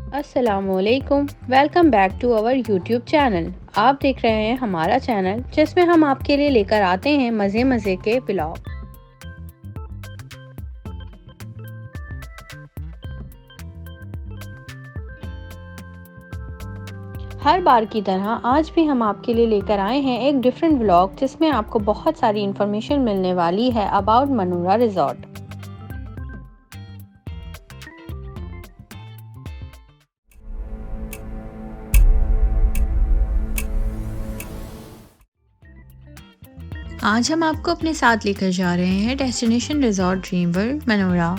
अस्सलामुअलैकुम, welcome back to our YouTube channel. आप देख रहे हैं हमारा चैनल जिसमें हम आपके लिए लेकर आते हैं मज़े मज़े के ब्लॉग। हर बार की तरह आज भी हम आपके लिए लेकर आए हैं एक डिफरेंट व्लॉग जिसमें आपको बहुत सारी इन्फॉर्मेशन मिलने वाली है अबाउट मनूरा रिजॉर्ट। आज हम आपको अपने साथ लेकर जा रहे हैं destination resort dream world Monera.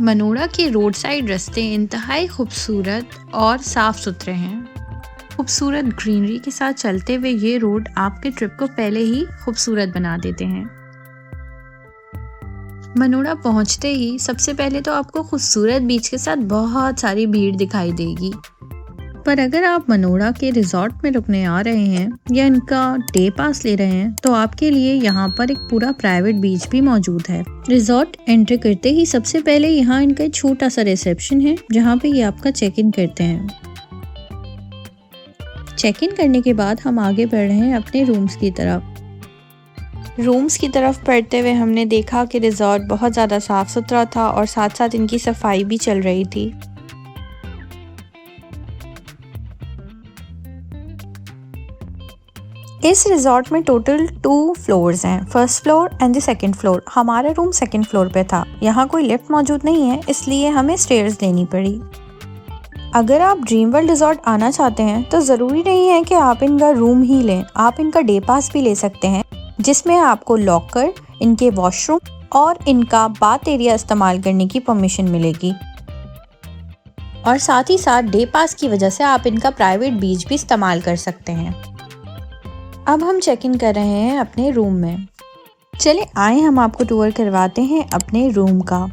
Monera के रोड साइड रास्ते इंतहाई खूबसूरत और साफ सुथरे हैं। खूबसूरत ग्रीनरी के साथ चलते हुए ये रोड आपके ट्रिप को पहले ही खूबसूरत बना देते हैं। मनोरा पहुंचते ही सबसे पहले तो आपको खूबसूरत बीच के साथ बहुत सारी भीड़ दिखाई देगी। पर अगर आप मनोरा के रिजॉर्ट में रुकने आ रहे हैं या इनका डे पास ले रहे हैं तो आपके लिए यहाँ पर एक पूरा प्राइवेट बीच भी मौजूद है। रिजॉर्ट एंटर करते ही सबसे पहले यहाँ इनका एक छोटा सा रिसेप्शन है जहाँ पे ये आपका चेक इन करते हैं। चेक इन करने के बाद हम आगे बढ़ रहे हैं अपने रूम्स की तरफ बढ़ते हुए हमने देखा कि रिजॉर्ट बहुत ज़्यादा साफ सुथरा था और साथ साथ इनकी सफाई भी चल रही थी। इस रिजॉर्ट में टोटल 2 फ्लोर्स हैं, first floor and the second floor. हमारा रूम सेकंड फ्लोर पे था। यहाँ कोई लिफ्ट मौजूद नहीं है इसलिए हमें स्टेयर्स लेनी पड़ी। अगर आप ड्रीम वर्ल्ड रिजॉर्ट आना चाहते हैं तो ज़रूरी नहीं है कि आप इनका रूम ही लें, आप इनका डे पास भी ले सकते हैं जिसमें आपको लॉकर, इनके वॉशरूम और इनका बाथ एरिया इस्तेमाल करने की परमिशन मिलेगी। और साथ ही साथ डे पास की वजह से आप इनका प्राइवेट बीच भी इस्तेमाल कर सकते हैं। अब हम चेक इन कर रहे हैं अपने रूम में। चले आए हम आपको टूर करवाते हैं अपने रूम का।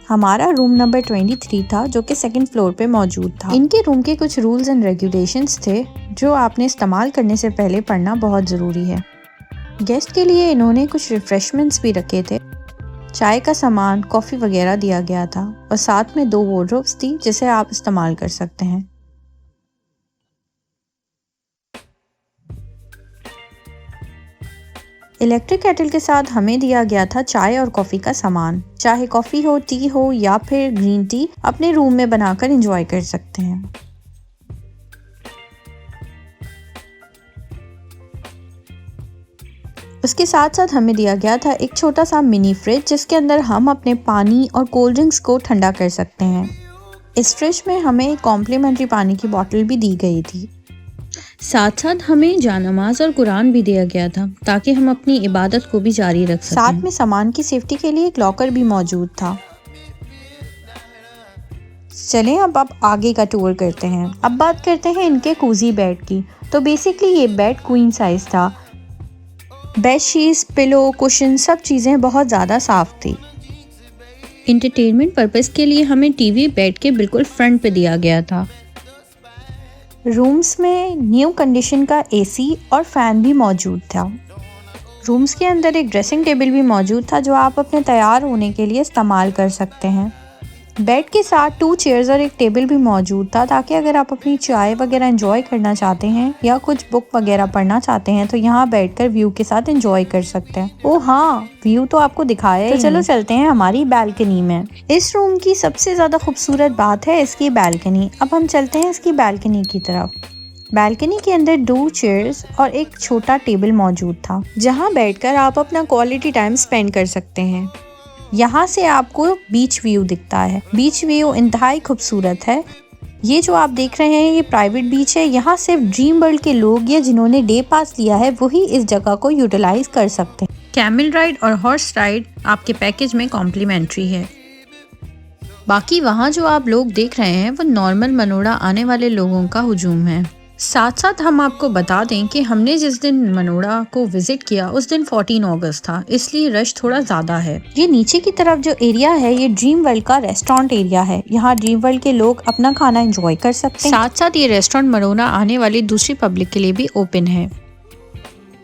हमारा रूम नंबर 23 था जो कि सेकंड फ्लोर पे मौजूद था। इनके रूम के कुछ रूल्स एंड रेगुलेशंस थे जो आपने इस्तेमाल करने से पहले पढ़ना बहुत ज़रूरी है। गेस्ट के लिए इन्होंने कुछ रिफ्रेशमेंट्स भी रखे थे। चाय का सामान, कॉफ़ी वगैरह दिया गया था और साथ में 2 वार्डरोब्स थी जिसे आप इस्तेमाल कर सकते हैं। इलेक्ट्रिक केटल के साथ हमें दिया गया था चाय और कॉफ़ी का सामान। चाहे कॉफ़ी हो, टी हो या फिर ग्रीन टी अपने रूम में बनाकर एंजॉय कर सकते हैं। उसके साथ साथ हमें दिया गया था एक छोटा सा मिनी फ्रिज जिसके अंदर हम अपने पानी और कोल्ड ड्रिंक्स को ठंडा कर सकते हैं। इस फ्रिज में हमें कॉम्प्लीमेंट्री पानी की बोतल भी दी गई थी। साथ साथ हमें जानमाज और कुरान भी दिया गया था ताकि हम अपनी इबादत को भी जारी रख सकें। साथ में सामान की सेफ्टी के लिए एक लॉकर भी मौजूद था। चलें अब आप आगे का टूर करते हैं। अब बात करते हैं इनके कोजी बेड की। तो बेसिकली ये बेड क्वीन साइज था। बेडशीट्स, पिलो, कुशन सब चीज़ें बहुत ज़्यादा साफ थी। इंटरटेनमेंट पर्पस के लिए हमें टीवी बेड के बिल्कुल फ्रंट पे दिया गया था। रूम्स में न्यू कंडीशन का एसी और फैन भी मौजूद था। रूम्स के अंदर एक ड्रेसिंग टेबल भी मौजूद था जो आप अपने तैयार होने के लिए इस्तेमाल कर सकते हैं। बेड के साथ 2 चेयर्स और एक टेबल भी मौजूद था ताकि अगर आप अपनी चाय वगैरह एंजॉय करना चाहते हैं या कुछ बुक वगैरह पढ़ना चाहते हैं तो यहाँ बैठकर व्यू के साथ एंजॉय कर सकते हैं। ओह हाँ, व्यू तो आपको दिखाया है। तो चलो चलते हैं हमारी बालकनी में। इस रूम की सबसे ज़्यादा खूबसूरत बात है इसकी बालकनी। अब हम चलते हैं इसकी बालकनी की तरफ। बालकनी के अंदर 2 चेयर्स और एक छोटा टेबल मौजूद था जहाँ बैठकर आप अपना क्वालिटी टाइम स्पेंड कर सकते हैं। यहाँ से आपको बीच व्यू दिखता है। बीच व्यू इंतहाई खूबसूरत है। ये जो आप देख रहे हैं ये प्राइवेट बीच है। यहाँ सिर्फ ड्रीम वर्ल्ड के लोग या जिन्होंने डे पास लिया है वही इस जगह को यूटिलाइज कर सकते हैं। कैमल राइड और हॉर्स राइड आपके पैकेज में कॉम्प्लीमेंट्री है। बाकी वहाँ जो आप लोग देख रहे हैं वो नॉर्मल मनोरा आने वाले लोगों का हुजूम है। साथ साथ हम आपको बता दें कि हमने जिस दिन मनोरा को विजिट किया उस दिन 14 अगस्त था, इसलिए रश थोड़ा ज़्यादा है। ये नीचे की तरफ जो एरिया है ये ड्रीम वर्ल्ड का रेस्टोरेंट एरिया है। यहाँ ड्रीम वर्ल्ड के लोग अपना खाना एंजॉय कर सकते हैं। साथ साथ ये रेस्टोरेंट मनोरा आने वाली दूसरी पब्लिक के लिए भी ओपन है।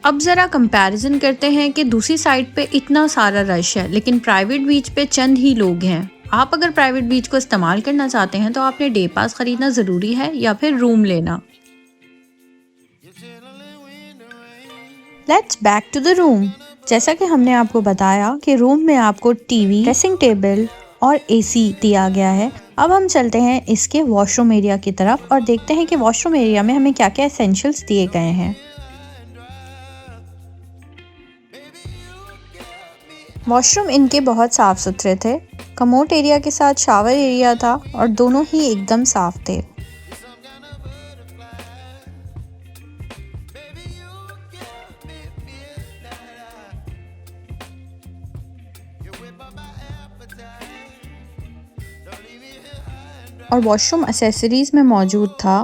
अब ज़रा कंपैरिजन करते हैं कि दूसरी साइड पे इतना सारा रश है लेकिन प्राइवेट बीच पे चंद ही लोग हैं। आप अगर प्राइवेट बीच को इस्तेमाल करना चाहते हैं तो आपने डे पास खरीदना ज़रूरी है या फिर रूम लेना। Let's back to the room. जैसा कि हमने आपको बताया कि रूम में आपको टीवी, ड्रेसिंग टेबल और एसी दिया गया है। अब हम चलते हैं इसके वॉशरूम एरिया की तरफ और देखते हैं कि वॉशरूम एरिया में हमें क्या क्या एसेंशियल्स दिए गए हैं। वॉशरूम इनके बहुत साफ सुथरे थे। कमोड एरिया के साथ शावर एरिया था और दोनों ही एकदम साफ थे। और वॉशरूम एक्सेसरीज में मौजूद था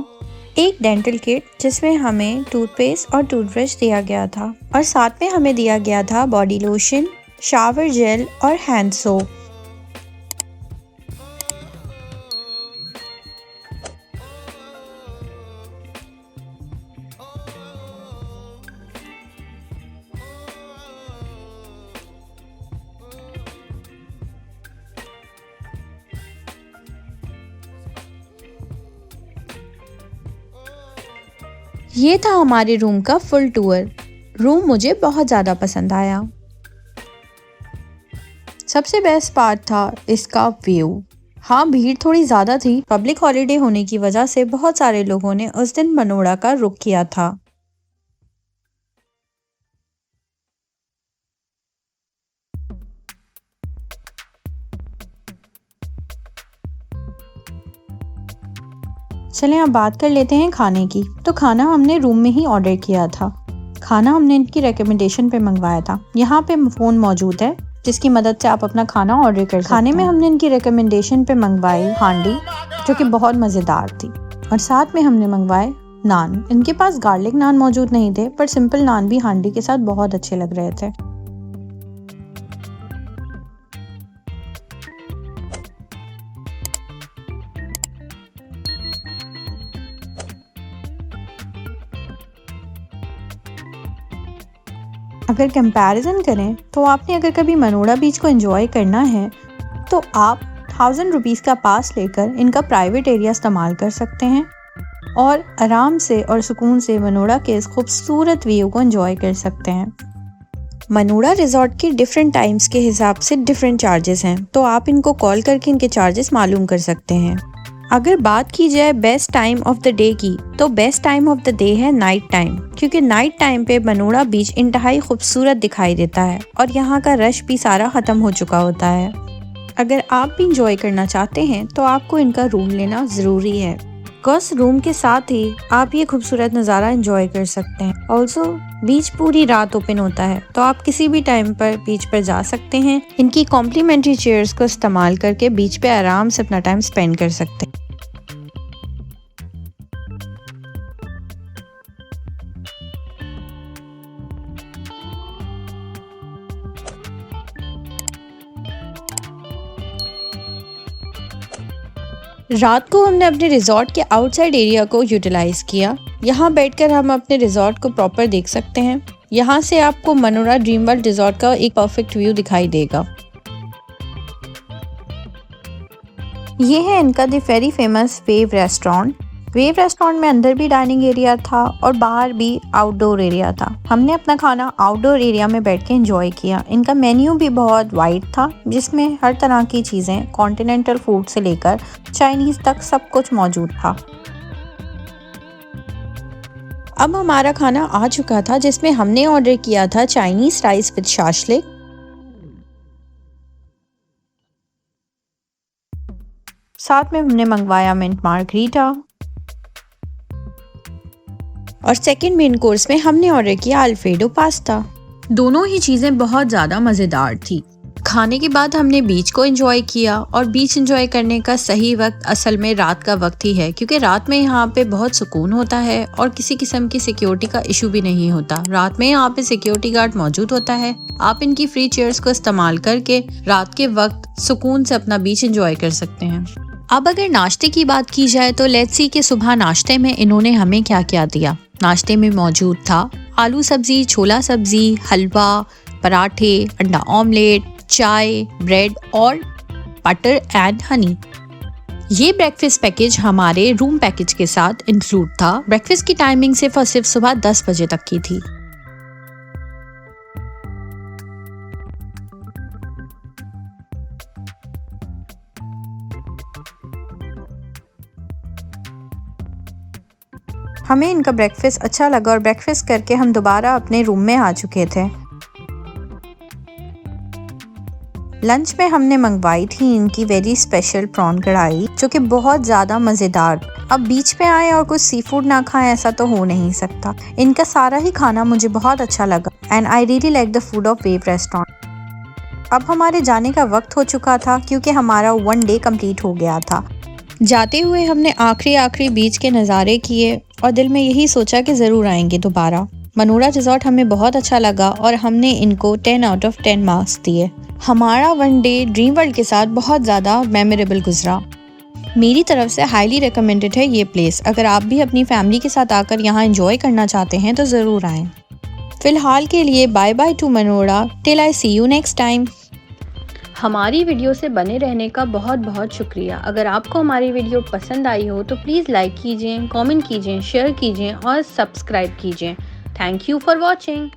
एक डेंटल किट जिसमें हमें टूथपेस्ट और टूथब्रश दिया गया था और साथ में हमें दिया गया था बॉडी लोशन, शावर जेल और हैंड सोप। ये था हमारे रूम का फुल टूर। रूम मुझे बहुत ज़्यादा पसंद आया। सबसे बेस्ट पार्ट था इसका व्यू। हाँ, भीड़ थोड़ी ज़्यादा थी। पब्लिक हॉलिडे होने की वजह से बहुत सारे लोगों ने उस दिन मनोड़ा का रुख किया था। चलें अब बात कर लेते हैं खाने की। तो खाना हमने रूम में ही ऑर्डर किया था। खाना हमने इनकी रिकमेंडेशन पे मंगवाया था। यहाँ पे फ़ोन मौजूद है जिसकी मदद से आप अपना खाना ऑर्डर कर सकते हैं। खाने में हमने इनकी रिकमेंडेशन पे मंगवाई हांडी जो कि बहुत मज़ेदार थी और साथ में हमने मंगवाए नान। इनके पास गार्लिक नान मौजूद नहीं थे पर सिंपल नान भी हांडी के साथ बहुत अच्छे लग रहे थे। अगर कंपैरिजन करें तो आपने अगर कभी मनोड़ा बीच को एंजॉय करना है तो आप 1000 रुपीज़ का पास लेकर इनका प्राइवेट एरिया इस्तेमाल कर सकते हैं और आराम से और सुकून से मनोड़ा के इस खूबसूरत व्यू को एंजॉय कर सकते हैं। मनोड़ा रिजॉर्ट के डिफरेंट टाइम्स के हिसाब से डिफरेंट चार्जेस हैं, तो आप इनको कॉल करके इनके चार्जेस मालूम कर सकते हैं। अगर बात की जाए best time of the day की तो best time of the day है नाइट टाइम, क्योंकि नाइट टाइम पे मनोड़ा बीच इंतहाई खूबसूरत दिखाई देता है और यहाँ का रश भी सारा ख़त्म हो चुका होता है। अगर आप भी इंजॉय करना चाहते हैं तो आपको इनका रूम लेना ज़रूरी है, बिकॉज रूम के साथ ही आप ये खूबसूरत नज़ारा इंजॉय कर सकते हैं। ऑल्सो बीच पूरी रात ओपन होता है तो आप किसी भी टाइम पर बीच पर जा सकते हैं। इनकी कॉम्प्लीमेंट्री चेयर्स को इस्तेमाल करके बीच पे आराम से अपना टाइम स्पेंड कर सकते हैं। रात को हमने अपने रिजॉर्ट के आउटसाइड एरिया को यूटिलाइज किया। यहाँ बैठकर हम अपने रिजॉर्ट को प्रॉपर देख सकते हैं। यहाँ से आपको मनोड़ा ड्रीम वर्ल्ड रिजॉर्ट का एक परफेक्ट व्यू दिखाई देगा। ये है इनका the very famous wave restaurant. Wave restaurant में अंदर भी डाइनिंग एरिया था और बाहर भी आउटडोर एरिया था। हमने अपना खाना आउटडोर एरिया में बैठ के एंजॉय किया। इनका मेन्यू भी बहुत वाइड था जिसमें हर तरह की चीज़ें कॉन्टिनेंटल फूड से लेकर चाइनीज़ तक सब कुछ मौजूद था। अब हमारा खाना आ चुका था जिसमें हमने ऑर्डर किया था चाइनीज़ राइस विद शाशलिक, साथ में हमने मंगवाया मिंट मार्गरीटा और सेकंड मेन कोर्स में हमने ऑर्डर किया अल्फ्रेडो पास्ता। दोनों ही चीज़ें बहुत ज़्यादा मज़ेदार थी। खाने के बाद हमने बीच को एंजॉय किया और बीच एंजॉय करने का सही वक्त असल में रात का वक्त ही है, क्योंकि रात में यहाँ पे बहुत सुकून होता है और किसी किस्म की सिक्योरिटी का इशू भी नहीं होता। रात में यहाँ पे सिक्योरिटी गार्ड मौजूद होता है। आप इनकी फ्री चेयर्स को इस्तेमाल करके रात के वक्त सुकून से अपना बीच एंजॉय कर सकते हैं। अब अगर नाश्ते की बात की जाए तो लेट्स सी कि सुबह नाश्ते में इन्होंने हमें क्या क्या दिया। नाश्ते में मौजूद था आलू सब्जी, छोला सब्जी, हलवा, पराठे, अंडा ऑमलेट, चाय, ब्रेड और बटर एंड हनी। ये ब्रेकफास्ट पैकेज हमारे रूम पैकेज के साथ इंक्लूड था। ब्रेकफास्ट की टाइमिंग सिर्फ और सिर्फ सुबह 10 बजे तक की थी। हमें इनका ब्रेकफास्ट अच्छा लगा और ब्रेकफास्ट करके हम दोबारा अपने रूम में आ चुके थे। लंच में हमने मंगवाई थी इनकी वेरी स्पेशल प्रॉन कढ़ाई, जो कि बहुत ज़्यादा मज़ेदार। अब बीच पे आए और कुछ सी फूड ना खाएं ऐसा तो हो नहीं सकता। इनका सारा ही खाना मुझे बहुत अच्छा लगा and I really like the food of wave restaurant. अब हमारे जाने का वक्त हो चुका था क्योंकि हमारा 1 डे कंप्लीट हो गया था। जाते हुए हमने आखिरी बीच के नज़ारे किए और दिल में यही सोचा कि ज़रूर आएंगे दोबारा। मनोरा रिजॉर्ट हमें बहुत अच्छा लगा और हमने इनको 10 आउट ऑफ 10 मार्क्स दिए। हमारा 1 डे ड्रीम वर्ल्ड के साथ बहुत ज़्यादा मेमोरेबल गुजरा। मेरी तरफ से हाईली रिकमेंडेड है ये प्लेस। अगर आप भी अपनी फैमिली के साथ आकर यहाँ एंजॉय करना चाहते हैं तो ज़रूर आएँ। फ़िलहाल के लिए bye bye to Manora, till I see you next time. हमारी वीडियो से बने रहने का बहुत बहुत शुक्रिया। अगर आपको हमारी वीडियो पसंद आई हो तो प्लीज़ लाइक कीजिए, कमेंट कीजिए, शेयर कीजिए और सब्सक्राइब कीजिए। Thank you for watching.